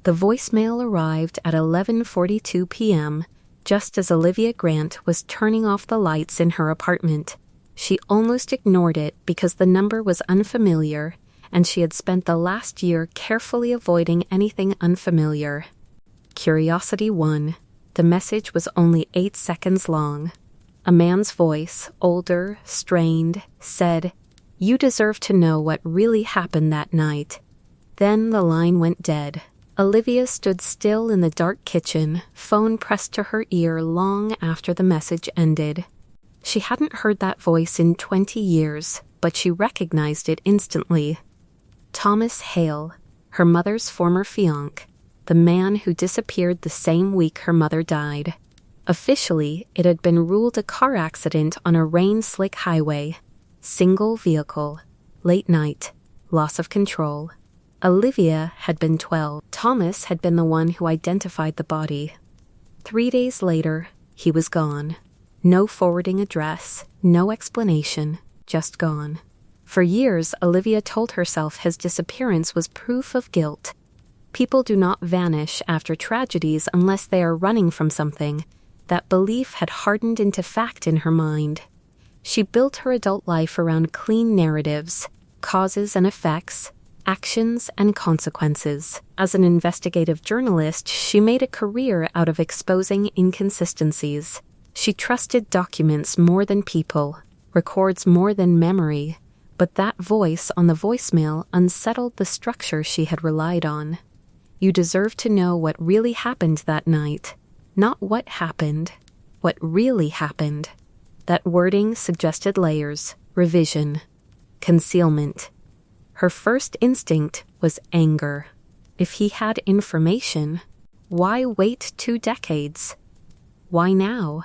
The voicemail arrived at 11:42 p.m., just as Olivia Grant was turning off the lights in her apartment. She almost ignored it because the number was unfamiliar, and she had spent the last year carefully avoiding anything unfamiliar. Curiosity won. The message was only 8 seconds long. A man's voice, older, strained, said, "You deserve to know what really happened that night." Then the line went dead. Olivia stood still in the dark kitchen, phone pressed to her ear long after the message ended. She hadn't heard that voice in 20 years, but she recognized it instantly. Thomas Hale, her mother's former fiancé, the man who disappeared the same week her mother died. Officially, it had been ruled a car accident on a rain-slick highway. Single vehicle, late night, loss of control. Olivia had been 12. Thomas had been the one who identified the body. 3 days later, he was gone. No forwarding address, no explanation, just gone. For years, Olivia told herself his disappearance was proof of guilt. People do not vanish after tragedies unless they are running from something. That belief had hardened into fact in her mind. She built her adult life around clean narratives, causes and effects, actions and consequences. As an investigative journalist, she made a career out of exposing inconsistencies. She trusted documents more than people, records more than memory, but that voice on the voicemail unsettled the structure she had relied on. You deserve to know what really happened that night. Not what happened, what really happened. That wording suggested layers, revision, concealment. Her first instinct was anger. If he had information, why wait 2 decades? Why now?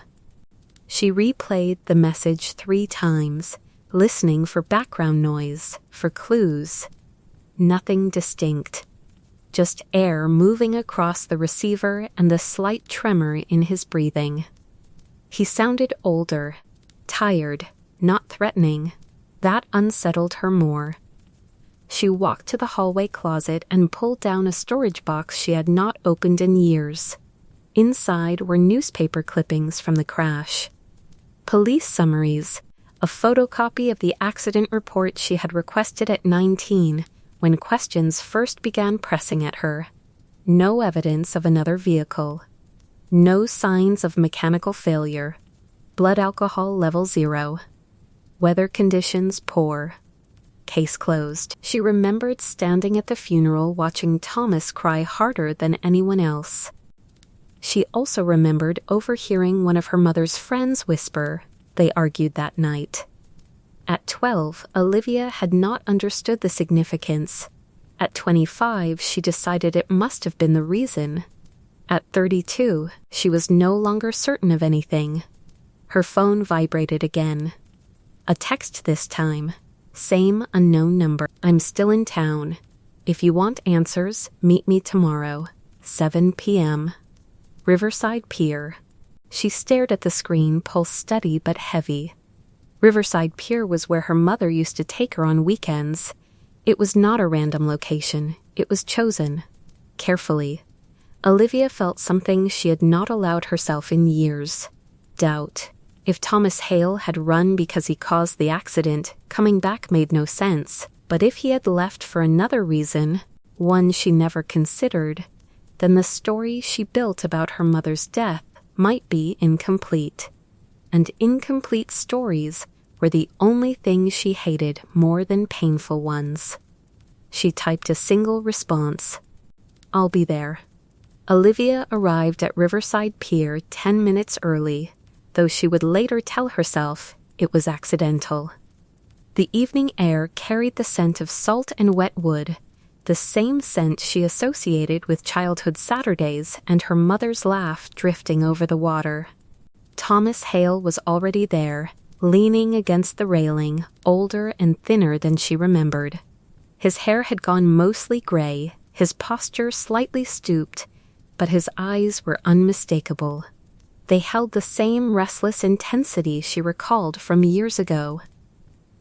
She replayed the message 3 times, listening for background noise, for clues. Nothing distinct. Just air moving across the receiver and the slight tremor in his breathing. He sounded older, tired, not threatening. That unsettled her more. She walked to the hallway closet and pulled down a storage box she had not opened in years. Inside were newspaper clippings from the crash. Police summaries, a photocopy of the accident report she had requested at 19 when questions first began pressing at her. No evidence of another vehicle. No signs of mechanical failure. Blood alcohol level 0. Weather conditions poor. Case closed. She remembered standing at the funeral watching Thomas cry harder than anyone else. She also remembered overhearing one of her mother's friends whisper. They argued that night. At 12, Olivia had not understood the significance. At 25, she decided it must have been the reason. At 32, she was no longer certain of anything. Her phone vibrated again. A text this time. Same unknown number. "I'm still in town. If you want answers, meet me tomorrow, 7 p.m. Riverside Pier." She stared at the screen, pulse steady but heavy. Riverside Pier was where her mother used to take her on weekends. It was not a random location. It was chosen. Carefully. Olivia felt something she had not allowed herself in years. Doubt. If Thomas Hale had run because he caused the accident, coming back made no sense. But if he had left for another reason, one she never considered, then the story she built about her mother's death might be incomplete. And incomplete stories were the only thing she hated more than painful ones. She typed a single response. "I'll be there." Olivia arrived at Riverside Pier 10 minutes early, though she would later tell herself it was accidental. The evening air carried the scent of salt and wet wood, the same scent she associated with childhood Saturdays and her mother's laugh drifting over the water. Thomas Hale was already there, leaning against the railing, older and thinner than she remembered. His hair had gone mostly gray, his posture slightly stooped, but his eyes were unmistakable. They held the same restless intensity she recalled from years ago.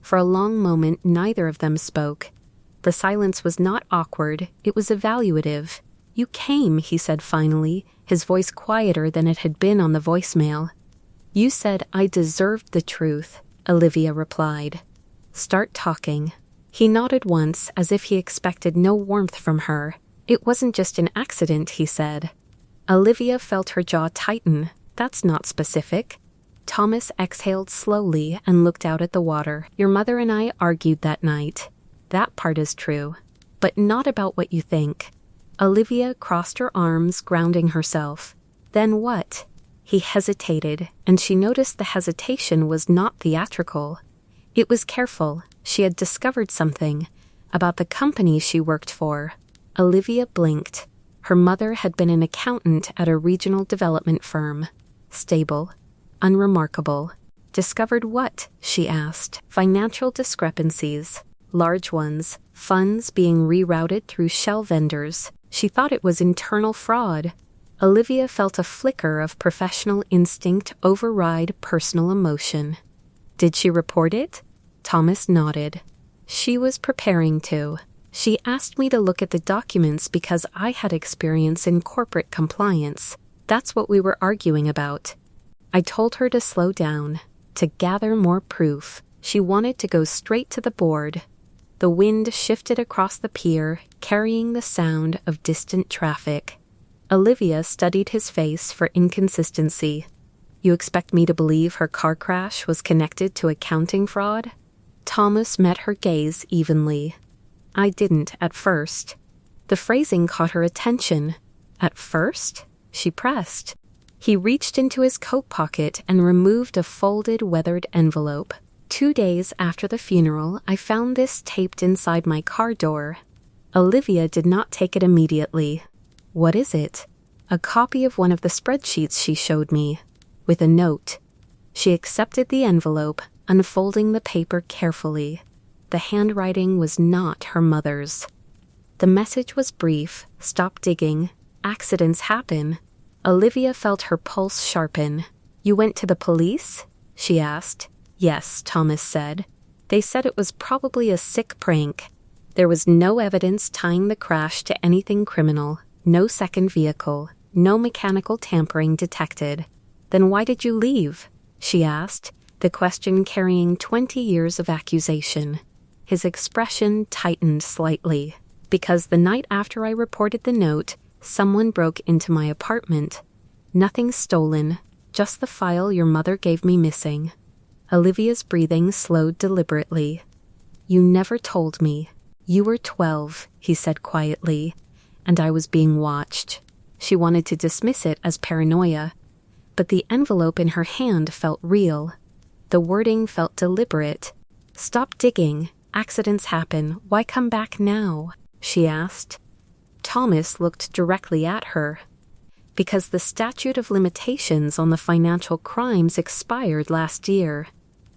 For a long moment, neither of them spoke. The silence was not awkward, it was evaluative. You came, he said finally, his voice quieter than it had been on the voicemail. You said I deserved the truth, Olivia replied. Start talking. He nodded once as if he expected no warmth from her. It wasn't just an accident, he said. Olivia felt her jaw tighten. That's not specific. Thomas exhaled slowly and looked out at the water. Your mother and I argued that night. That part is true, but not about what you think. Olivia crossed her arms, grounding herself. Then what? He hesitated, and she noticed the hesitation was not theatrical. It was careful. She had discovered something about the company she worked for. Olivia blinked. Her mother had been an accountant at a regional development firm. Stable. Unremarkable. Discovered what? She asked. Financial discrepancies. Large ones. Funds being rerouted through shell vendors. She thought it was internal fraud. Olivia felt a flicker of professional instinct override personal emotion. Did she report it? Thomas nodded. She was preparing to. She asked me to look at the documents because I had experience in corporate compliance. That's what we were arguing about. I told her to slow down, to gather more proof. She wanted to go straight to the board. The wind shifted across the pier, carrying the sound of distant traffic. Olivia studied his face for inconsistency. You expect me to believe her car crash was connected to accounting fraud? Thomas met her gaze evenly. I didn't at first. The phrasing caught her attention. At first? She pressed. He reached into his coat pocket and removed a folded, weathered envelope. 2 days after the funeral, I found this taped inside my car door. Olivia did not take it immediately. What is it? A copy of one of the spreadsheets she showed me, with a note. She accepted the envelope, unfolding the paper carefully. The handwriting was not her mother's. The message was brief. Stop digging. Accidents happen. Olivia felt her pulse sharpen. You went to the police? She asked. Yes, Thomas said. They said it was probably a sick prank. There was no evidence tying the crash to anything criminal. No second vehicle. No mechanical tampering detected. Then why did you leave? She asked, the question carrying 20 years of accusation. His expression tightened slightly. Because the night after I reported the note, someone broke into my apartment. Nothing stolen, just the file your mother gave me missing. Olivia's breathing slowed deliberately. You never told me. You were 12, he said quietly, and I was being watched. She wanted to dismiss it as paranoia, but the envelope in her hand felt real. The wording felt deliberate. Stop digging. Accidents happen. Why come back now? She asked. Thomas looked directly at her. Because the statute of limitations on the financial crimes expired last year,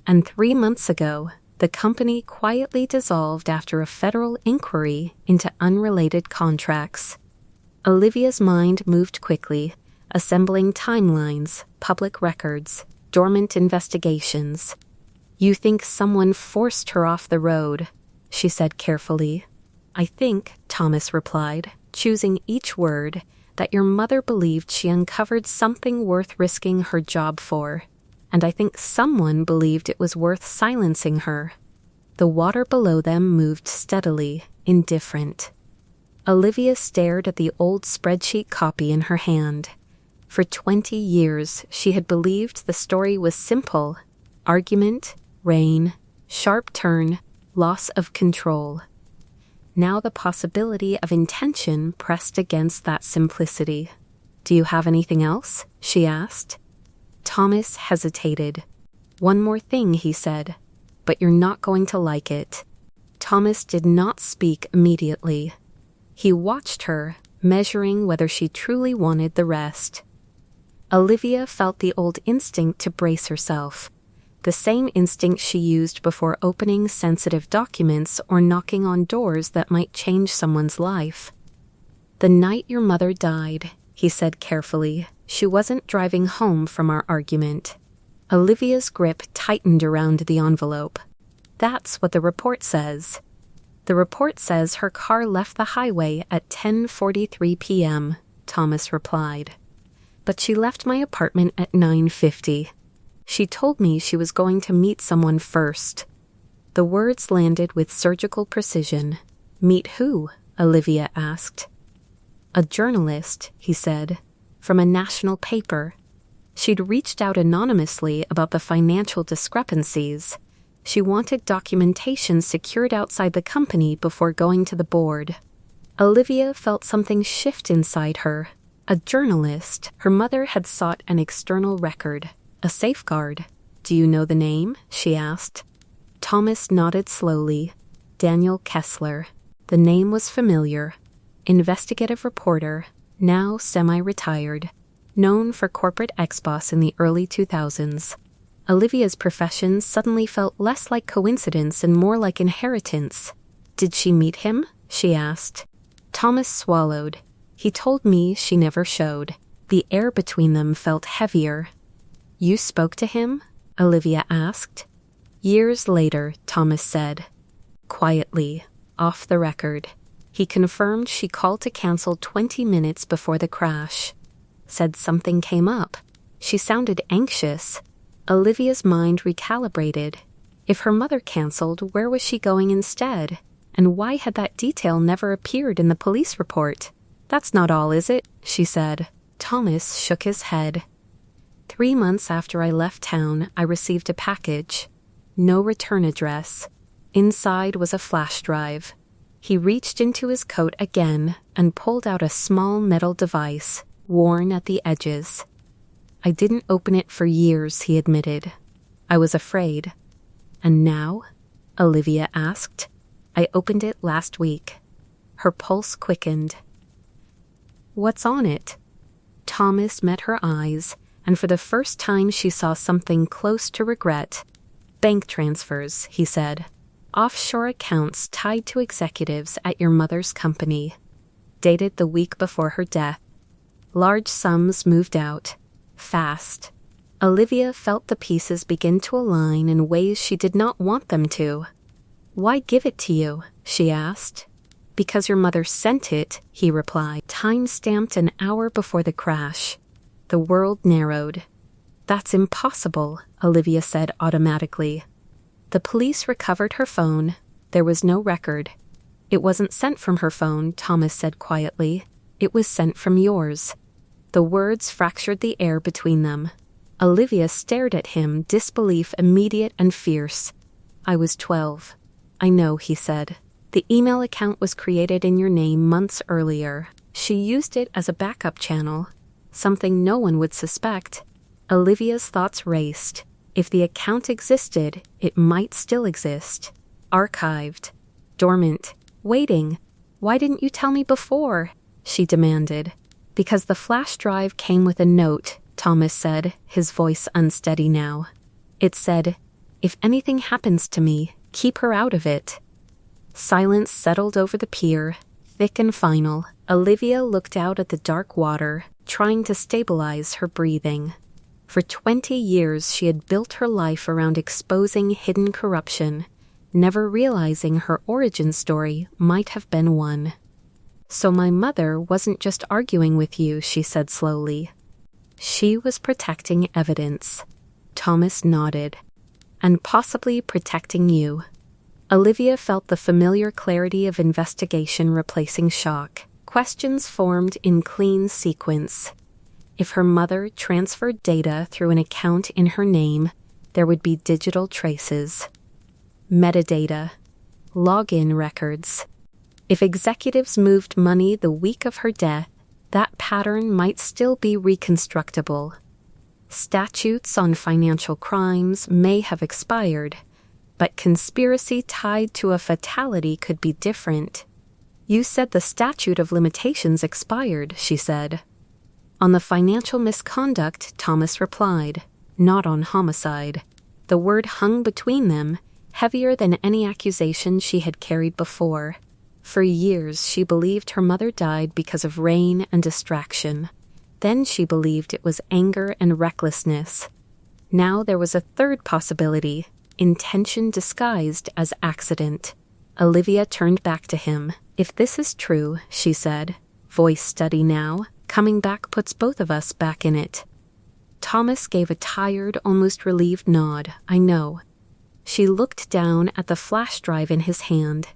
and 3 months ago, the company quietly dissolved after a federal inquiry into unrelated contracts. Olivia's mind moved quickly, assembling timelines, public records, dormant investigations. You think someone forced her off the road, she said carefully. I think, Thomas replied, choosing each word, that your mother believed she uncovered something worth risking her job for, and I think someone believed it was worth silencing her. The water below them moved steadily, indifferent. Olivia stared at the old spreadsheet copy in her hand. For 20 years, she had believed the story was simple. Argument, rain, sharp turn, loss of control. Now the possibility of intention pressed against that simplicity. Do you have anything else? She asked. Thomas hesitated. One more thing, he said, but you're not going to like it. Thomas did not speak immediately. He watched her, measuring whether she truly wanted the rest. Olivia felt the old instinct to brace herself, the same instinct she used before opening sensitive documents or knocking on doors that might change someone's life. The night your mother died, he said carefully, she wasn't driving home from our argument. Olivia's grip tightened around the envelope. That's what the report says. The The report says her car left the highway at 10:43 p.m., Thomas replied. But she left my apartment at 9:50. She told me she was going to meet someone first. The words landed with surgical precision. Meet who? Olivia asked. A journalist, he said, from a national paper. She'd reached out anonymously about the financial discrepancies. She wanted documentation secured outside the company before going to the board. Olivia felt something shift inside her. A journalist, her mother had sought an external record, a safeguard. Do you know the name? She asked. Thomas nodded slowly. Daniel Kessler. The name was familiar. Investigative reporter, now semi-retired, known for corporate ex-boss in the early 2000s. Olivia's profession suddenly felt less like coincidence and more like inheritance. Did she meet him? She asked. Thomas swallowed. He told me she never showed. The air between them felt heavier. You spoke to him? Olivia asked. Years later, Thomas said. Quietly, off the record. He confirmed she called to cancel 20 minutes before the crash. Said something came up. She sounded anxious. Olivia's mind recalibrated. If her mother canceled, where was she going instead? And why had that detail never appeared in the police report? That's not all, is it? She said. Thomas shook his head. 3 months after I left town, I received a package. No return address. Inside was a flash drive. He reached into his coat again and pulled out a small metal device, worn at the edges. I didn't open it for years, he admitted. I was afraid. And now? Olivia asked. I opened it last week. Her pulse quickened. What's on it? Thomas met her eyes, and for the first time she saw something close to regret. Bank transfers, he said. Offshore accounts tied to executives at your mother's company. Dated the week before her death. Large sums moved out. Fast. Olivia felt the pieces begin to align in ways she did not want them to. Why give it to you? She asked. Because your mother sent it, he replied. Time-stamped an hour before the crash. The world narrowed. That's impossible, Olivia said automatically. The police recovered her phone. There was no record. It wasn't sent from her phone, Thomas said quietly. It was sent from yours. The words fractured the air between them. Olivia stared at him, disbelief immediate and fierce. I was 12. I know, he said. The email account was created in your name months earlier. She used it as a backup channel, something no one would suspect. Olivia's thoughts raced. If the account existed, it might still exist. Archived. Dormant. Waiting. Why didn't you tell me before? She demanded. Because the flash drive came with a note, Thomas said, his voice unsteady now. It said, if anything happens to me, keep her out of it. Silence settled over the pier, thick and final. Olivia looked out at the dark water, trying to stabilize her breathing. For 20 years she had built her life around exposing hidden corruption, never realizing her origin story might have been one. So my mother wasn't just arguing with you, she said slowly. She was protecting evidence. Thomas nodded. And possibly protecting you. Olivia felt the familiar clarity of investigation replacing shock. Questions formed in clean sequence. If her mother transferred data through an account in her name, there would be digital traces. Metadata. Login records. If executives moved money the week of her death, that pattern might still be reconstructible. Statutes on financial crimes may have expired, but conspiracy tied to a fatality could be different. You said the statute of limitations expired, she said. On the financial misconduct, Thomas replied, not on homicide. The word hung between them, heavier than any accusation she had carried before. For years, she believed her mother died because of rain and distraction. Then she believed it was anger and recklessness. Now there was a third possibility, intention disguised as accident. Olivia turned back to him. If this is true, she said, voice steady now, coming back puts both of us back in it. Thomas gave a tired, almost relieved nod. I know. She looked down at the flash drive in his hand.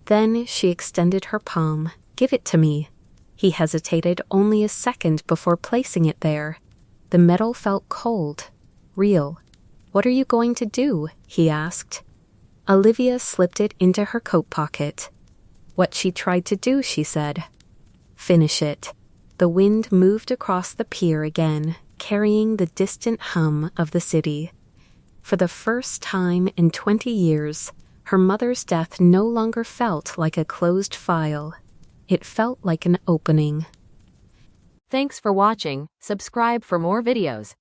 Then she extended her palm. Give it to me. He hesitated only a second before placing it there. The metal felt cold, real. What are you going to do? He asked. Olivia slipped it into her coat pocket. What she tried to do, she said. Finish it. The wind moved across the pier again, carrying the distant hum of the city. For the first time in 20 years, her mother's death no longer felt like a closed file. It felt like an opening. Thanks for watching. Subscribe for more videos.